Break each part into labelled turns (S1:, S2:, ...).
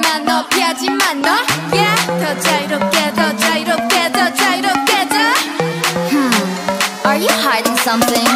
S1: 피하지만 너 피하지만 너 yeah 더 자유롭게 더 자유롭게 더 자유롭게 더
S2: Are you hiding something?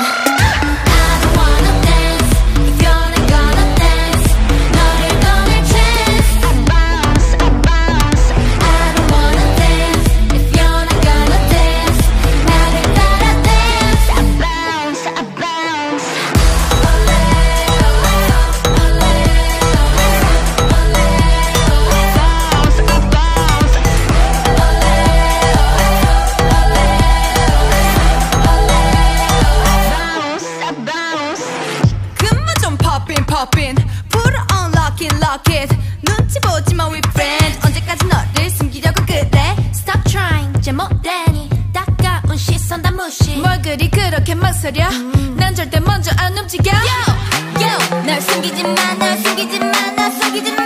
S1: Poppin', put it on, lock it, lock it. 눈치 보지 마, we friend. 언제까지 너를 숨기려고 그래? Stop trying, 제 못되니 따가운 시선 다 무시. 뭘 그리 그렇게 망설여? 난 절대 먼저 안 움직여. Yo, yo, 널 숨기지 마, 널 숨기지 마, 널 숨기지 마.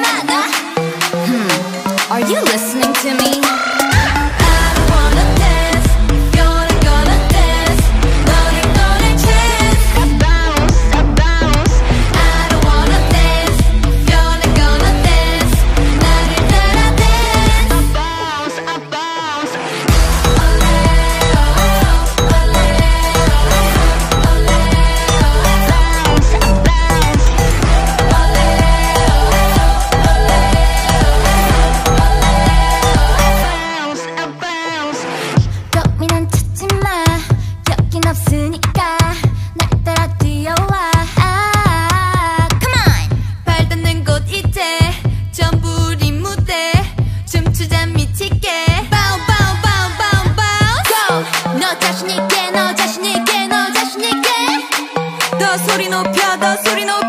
S2: Are you listening to me?
S1: 없으니까 날 따라 뛰어와 Come on 발 닿는 곳 이제 전부 우린 무대 춤추자 미치게 Bow bow bow bow bow Go 너 자신 있게 너 자신 있게 너 자신 있게 더 소리 높여 더 소리 높여